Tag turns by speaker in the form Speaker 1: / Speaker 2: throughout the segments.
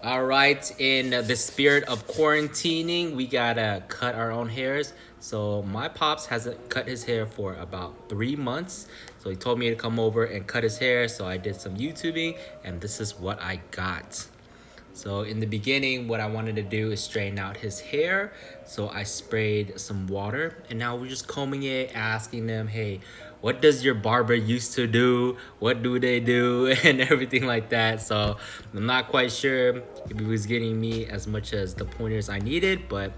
Speaker 1: All right, in the spirit of quarantining, we gotta cut our own hairs. So my pops hasn't cut his hair for about 3 months. So he told me to come over and cut his hair. So I did some YouTubing, and this is what I got. So in the beginning, what I wanted to do is straighten out his hair. So I sprayed some water, and now we're just combing it, asking them, hey, what does your barber used to do? What do they do? And everything like that. So I'm not quite sure if he was getting me as much as the pointers I needed, but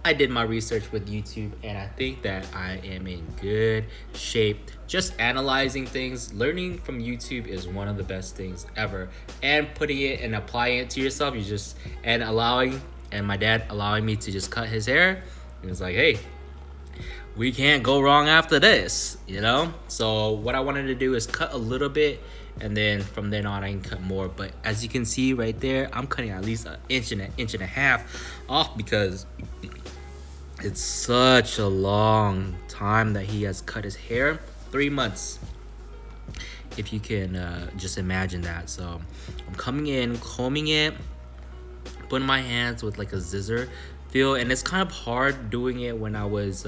Speaker 1: I did my research with YouTube, and I think that I am in good shape. Just analyzing things, learning from YouTube is one of the best things ever. And putting it and applying it to yourself, and my dad allowing me to just cut his hair. It was like, hey, we can't go wrong after this. So what I wanted to do is cut a little bit, and then from then on I can cut more. But as you can see right there, I'm cutting at least an inch and a half off because it's such a long time that he has cut his hair. 3 months, if you can just imagine that. So I'm coming in, combing it, putting my hands with like a scissor feel, and it's kind of hard doing it when I was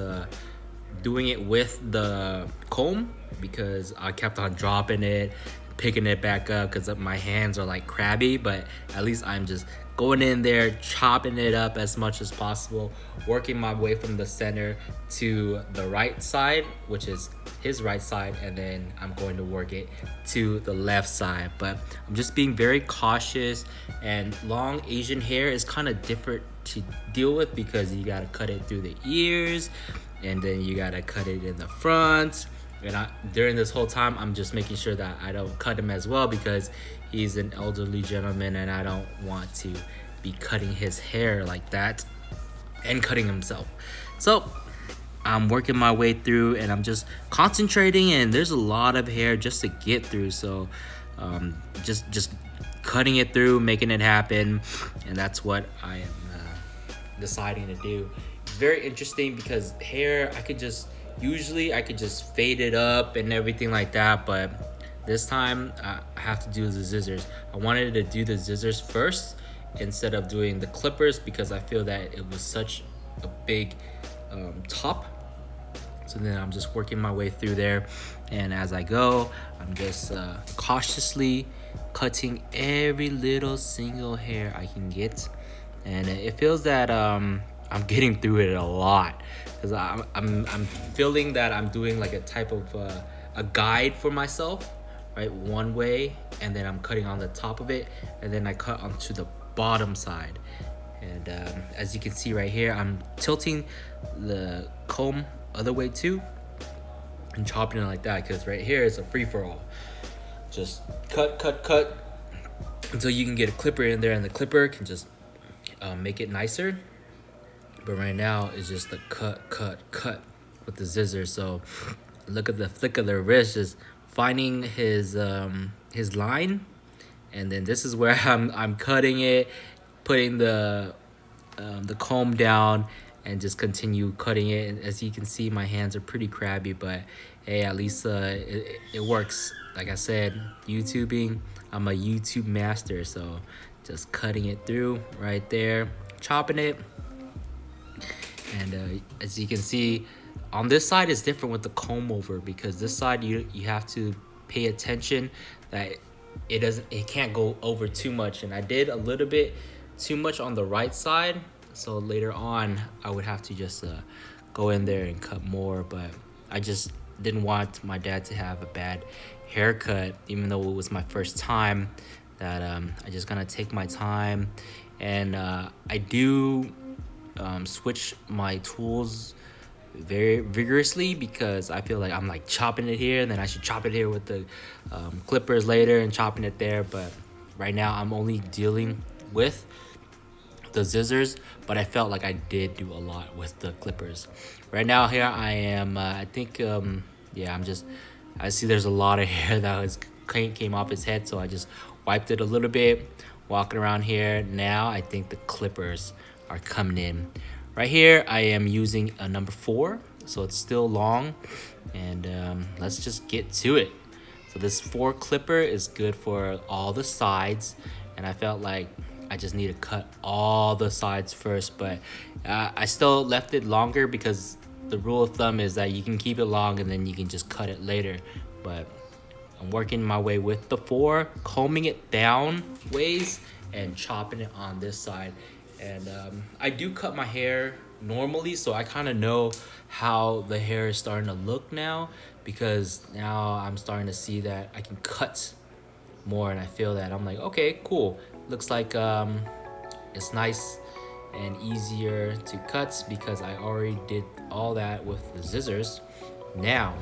Speaker 1: doing it with the comb because I kept on dropping it, picking it back up because my hands are like crabby. But at least I'm just going in there, chopping it up as much as possible, working my way from the center to the right side, which is his right side, and then I'm going to work it to the left side. But I'm just being very cautious, and long Asian hair is kind of different to deal with because you gotta cut it through the ears, and then you gotta cut it in the front. And during this whole time, I'm just making sure that I don't cut him as well because he's an elderly gentleman and I don't want to be cutting his hair like that and cutting himself. So I'm working my way through, and I'm just concentrating, and there's a lot of hair just to get through. So just cutting it through, making it happen, and that's what I am deciding to do. It's very interesting because hair, I could just fade it up and everything like that, but this time I have to do the scissors. I wanted to do the scissors first instead of doing the clippers because I feel that it was such a big top. So then I'm just working my way through there, and as I go, I'm just cautiously cutting every little single hair I can get, and it feels that I'm getting through it a lot because I'm feeling that I'm doing like a type of a guide for myself, right? One way, and then I'm cutting on the top of it, and then I cut onto the bottom side. And as you can see right here, I'm tilting the comb other way too and chopping it like that because right here is a free-for-all. Just cut until you can get a clipper in there, and the clipper can just make it nicer. But right now it's just the cut with the scissors. So look at the flick of the wrist, just finding his line, and then this is where I'm cutting it, putting the comb down, and just continue cutting it. And as you can see, my hands are pretty crabby, but hey, at least it works. Like I said, YouTubing, I'm a YouTube master, so just cutting it through right there, chopping it. And as you can see, on this side is different with the comb over because this side you have to pay attention that it can't go over too much, and I did a little bit too much on the right side, so later on I would have to just go in there and cut more. But I just didn't want my dad to have a bad haircut, even though it was my first time. That I just gonna take my time, and I do switch my tools very vigorously because I feel like I'm like chopping it here, and then I should chop it here with the clippers later and chopping it there. But right now I'm only dealing with the scissors, but I felt like I did do a lot with the clippers. Right now here I am, I think, yeah, I see there's a lot of hair that came off his head, so I just wiped it a little bit, walking around here. Now I think the clippers are coming in. Right here I am using a number 4, so it's still long, and let's just get to it. So this 4 clipper is good for all the sides, and I felt like I just need to cut all the sides first, but I still left it longer because the rule of thumb is that you can keep it long and then you can just cut it later. But I'm working my way with the 4, combing it down ways and chopping it on this side. And I do cut my hair normally, so I kind of know how the hair is starting to look now, because now I'm starting to see that I can cut more, and I feel that I'm like, okay, cool. Looks like it's nice and easier to cut because I already did all that with the scissors. Now,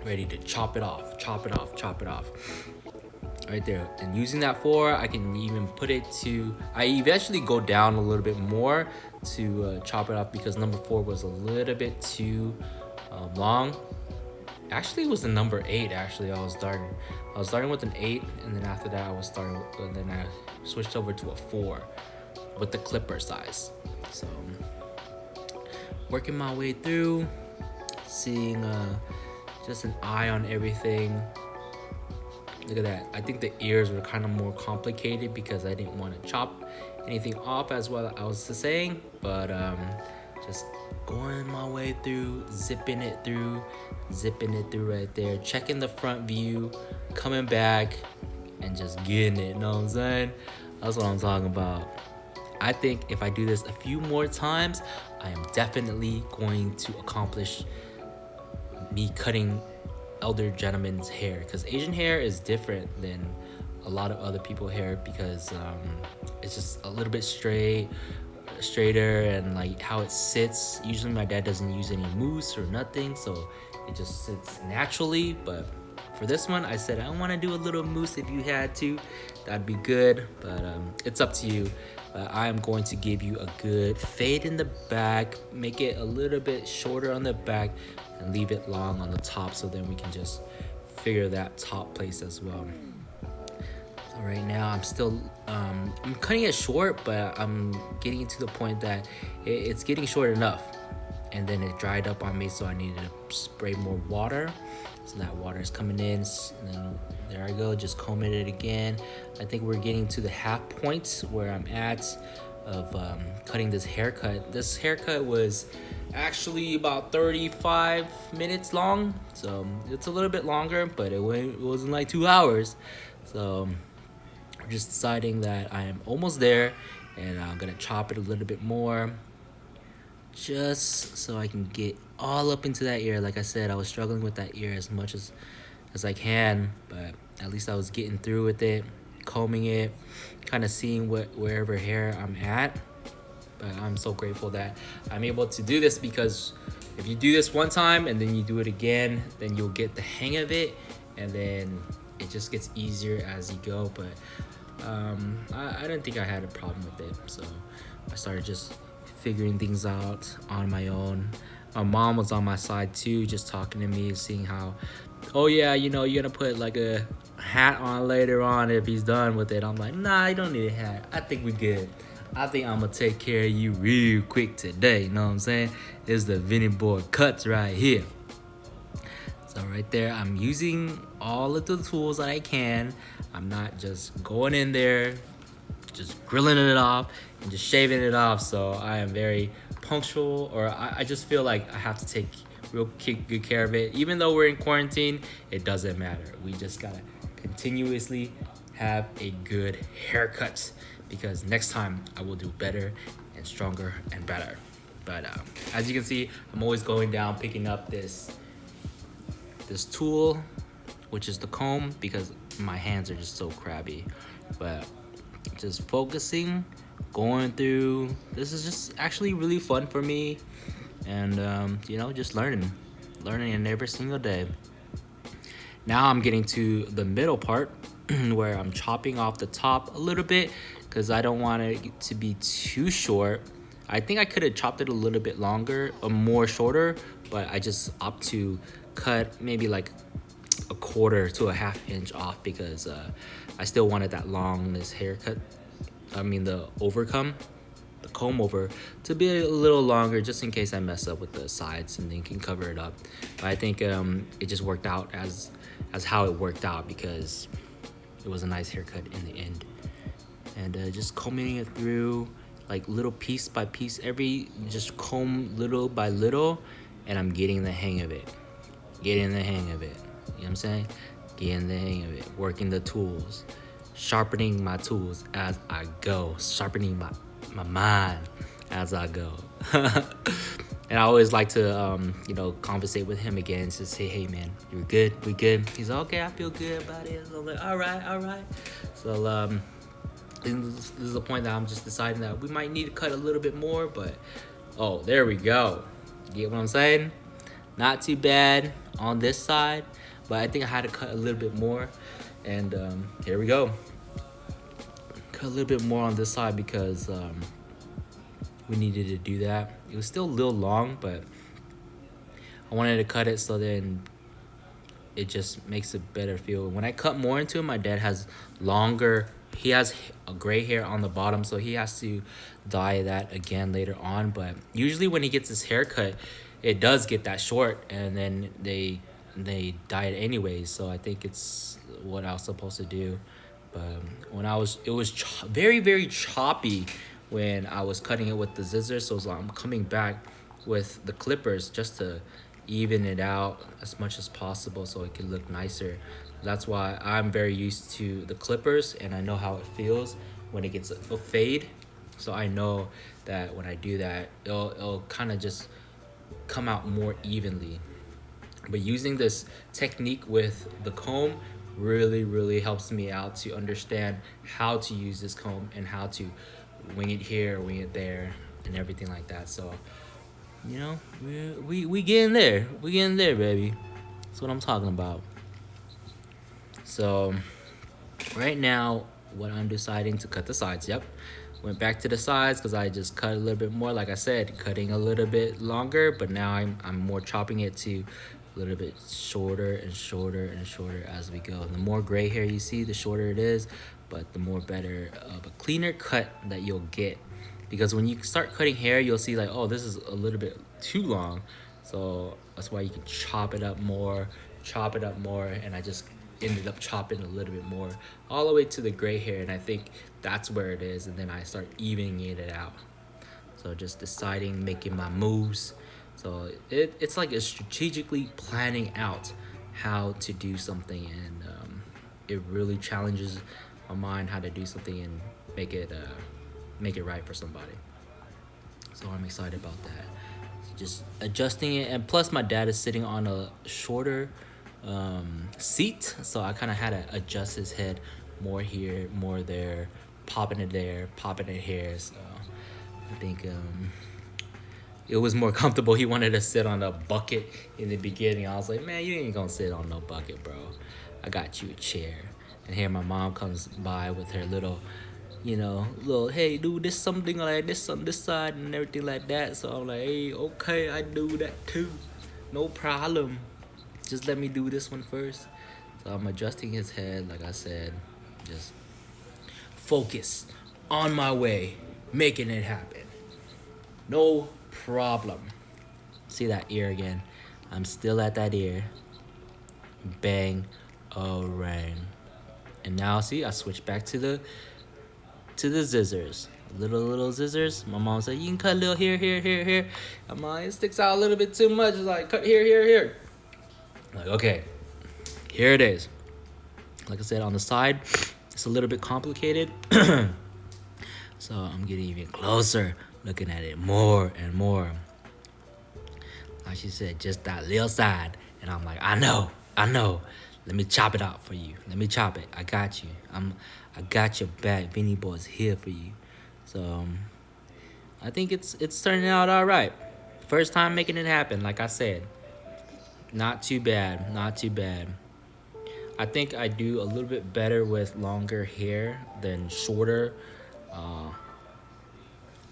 Speaker 1: ready to chop it off, chop it off, chop it off. Right there. And using that 4, I can even put it to, I eventually go down a little bit more to chop it off because number 4 was a little bit too long. Actually, it was the number 8. Actually, I was starting with an 8, and then after that, and then I switched over to a 4 with the clipper size. So, working my way through, seeing just an eye on everything. Look at that. I think the ears were kind of more complicated because I didn't want to chop anything off as well I was saying, but just going my way through, zipping it through right there, checking the front view, coming back, and just getting it, you know what I'm saying? That's what I'm talking about. I think if I do this a few more times, I am definitely going to accomplish me cutting elder gentlemen's hair, because Asian hair is different than a lot of other people's hair because it's just a little bit straighter, and like how it sits. Usually my dad doesn't use any mousse or nothing, so it just sits naturally. But for this one, I said I want to do a little mousse. If you had to, that'd be good, but it's up to you. I am going to give you a good fade in the back, make it a little bit shorter on the back, and leave it long on the top, so then we can just figure that top place as well. So right now I'm still I'm cutting it short, but I'm getting to the point that it's getting short enough, and then it dried up on me, so I needed to spray more water. So that water is coming in, and then there I go, just combing it again. I think we're getting to the half point where I'm at of cutting this haircut. This haircut was actually about 35 minutes long, so it's a little bit longer, but it wasn't like 2 hours. So we're just deciding that I am almost there, and I'm gonna chop it a little bit more just so I can get all up into that ear. Like I said, I was struggling with that ear as much as I can, but at least I was getting through with it, combing it, kind of seeing wherever hair I'm at. But I'm so grateful that I'm able to do this, because if you do this one time and then you do it again, then you'll get the hang of it, and then it just gets easier as you go. But I didn't think I had a problem with it, so I started just figuring things out on my own. My mom was on my side too, just talking to me, seeing how, oh yeah, you know, you're gonna put like a hat on later on if he's done with it. I'm like, nah, you don't need a hat. I think we good. I think I'm gonna take care of you real quick today. You know what I'm saying? This is the Vinny Boy cuts right here. So right there, I'm using all of the tools that I can. I'm not just going in there, just grilling it off and just shaving it off. So I am very punctual, or I just feel like I have to take real good care of it. Even though we're in quarantine, it doesn't matter. We just gotta continuously have a good haircut, because next time I will do better and stronger and better. But as you can see, I'm always going down, picking up this tool, which is the comb, because my hands are just so crabby. But just focusing, going through. This is just actually really fun for me, and you know, just learning in every single day. Now I'm getting to the middle part where I'm chopping off the top a little bit, because I don't want it to be too short. I think I could have chopped it a little bit longer or more shorter, but I just opt to cut maybe like a quarter to a half inch off, because I still wanted that long, this haircut, I mean the comb over, to be a little longer, just in case I mess up with the sides, and then can cover it up. But I think it just worked out as how it worked out, because it was a nice haircut in the end. and just combing it through like little piece by piece, just comb little by little, and I'm getting the hang of it. Getting the hang of it. You know what I'm saying? Getting the hang of it. Working the tools. Sharpening my tools as I go. Sharpening my mind as I go. And I always like to, conversate with him again. To say, hey, man, you're good? We good? He's like, okay, I feel good about it. So I'm like, all right. So, this is the point that I'm just deciding that we might need to cut a little bit more. But, oh, there we go. You get what I'm saying? Not too bad on this side, but I think I had to cut a little bit more. And here we go. Cut a little bit more on this side because we needed to do that. It was still a little long, but I wanted to cut it so then it just makes a better feel. When I cut more into it, my dad has he has a gray hair on the bottom, so he has to dye that again later on. But usually when he gets his hair cut, it does get that short, and then they dye it anyways. So I think it's what I was supposed to do. But it was very, very choppy when I was cutting it with the scissors. So I'm coming back with the clippers just to even it out as much as possible so it can look nicer. That's why I'm very used to the clippers, and I know how it feels when it gets a fade. So I know that when I do that, it'll kind of just come out more evenly. But using this technique with the comb really helps me out to understand how to use this comb and how to wing it here, wing it there, and everything like that. So, we getting there. We getting there, baby. That's what I'm talking about. So right now, what I'm deciding to cut the sides. Yep. Went back to the sides because I just cut a little bit more. Like I said, cutting a little bit longer, but now I'm more chopping it to a little bit shorter and shorter and shorter as we go. The more gray hair you see, the shorter it is, but the more better of a cleaner cut that you'll get. Because when you start cutting hair, you'll see like, oh, this is a little bit too long. So that's why you can chop it up more, and I just ended up chopping a little bit more all the way to the gray hair, and I think that's where it is. And then I start evening it out. So just deciding, making my moves. So it's like a strategically planning out how to do something, and it really challenges my mind how to do something and make it right for somebody. So I'm excited about that. Just adjusting it, and plus my dad is sitting on a shorter seat, so I kind of had to adjust his head more here, more there, popping it here. So I think it was more comfortable. He wanted to sit on a bucket in the beginning. I was like, man, you ain't gonna sit on no bucket, bro. I got you a chair. And here my mom comes by with her little, hey, do this something like this on this side and everything like that. So I'm like, hey, okay, I do that too. No problem. Just let me do this one first. So I'm adjusting his head, like I said, just focus on my way, making it happen. No problem. See that ear again. I'm still at that ear. Bang, rang. And now see, I switch back to the scissors. Little scissors. My mom said, you can cut a little here. I'm like, it sticks out a little bit too much. It's like, cut here. Like, okay, here it is. Like I said, on the side, it's a little bit complicated. So I'm getting even closer, looking at it more and more. Like she said, just that little side. And I'm like, I know. Let me chop it out for you. Let me chop it. I got you. I got your back. Vinny Boy's here for you. So I think it's turning out all right. First time making it happen, like I said. Not too bad. I think I do a little bit better with longer hair than shorter,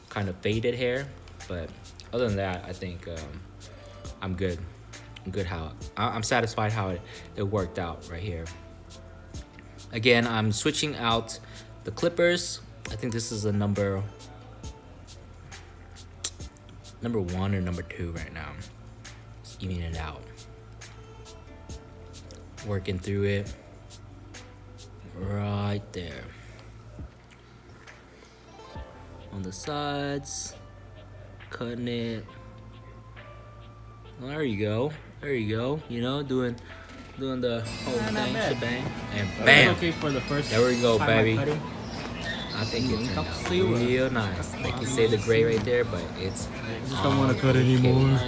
Speaker 1: kind of faded hair. But other than that, I think I'm good. I'm satisfied how it worked out right here. Again, I'm switching out the clippers. I think this is a number 1 or number 2 right now. Just evening it out. Working through it right there. on the sides, cutting it. Well, there you go. There you go. You know, doing the whole thing, shebang, and bam.
Speaker 2: Okay for the first
Speaker 1: There we go,
Speaker 2: time
Speaker 1: baby.
Speaker 2: cutting.
Speaker 1: I think it turned out real nice. They can say the gray right there, but it's.
Speaker 2: I just don't want to cut anymore.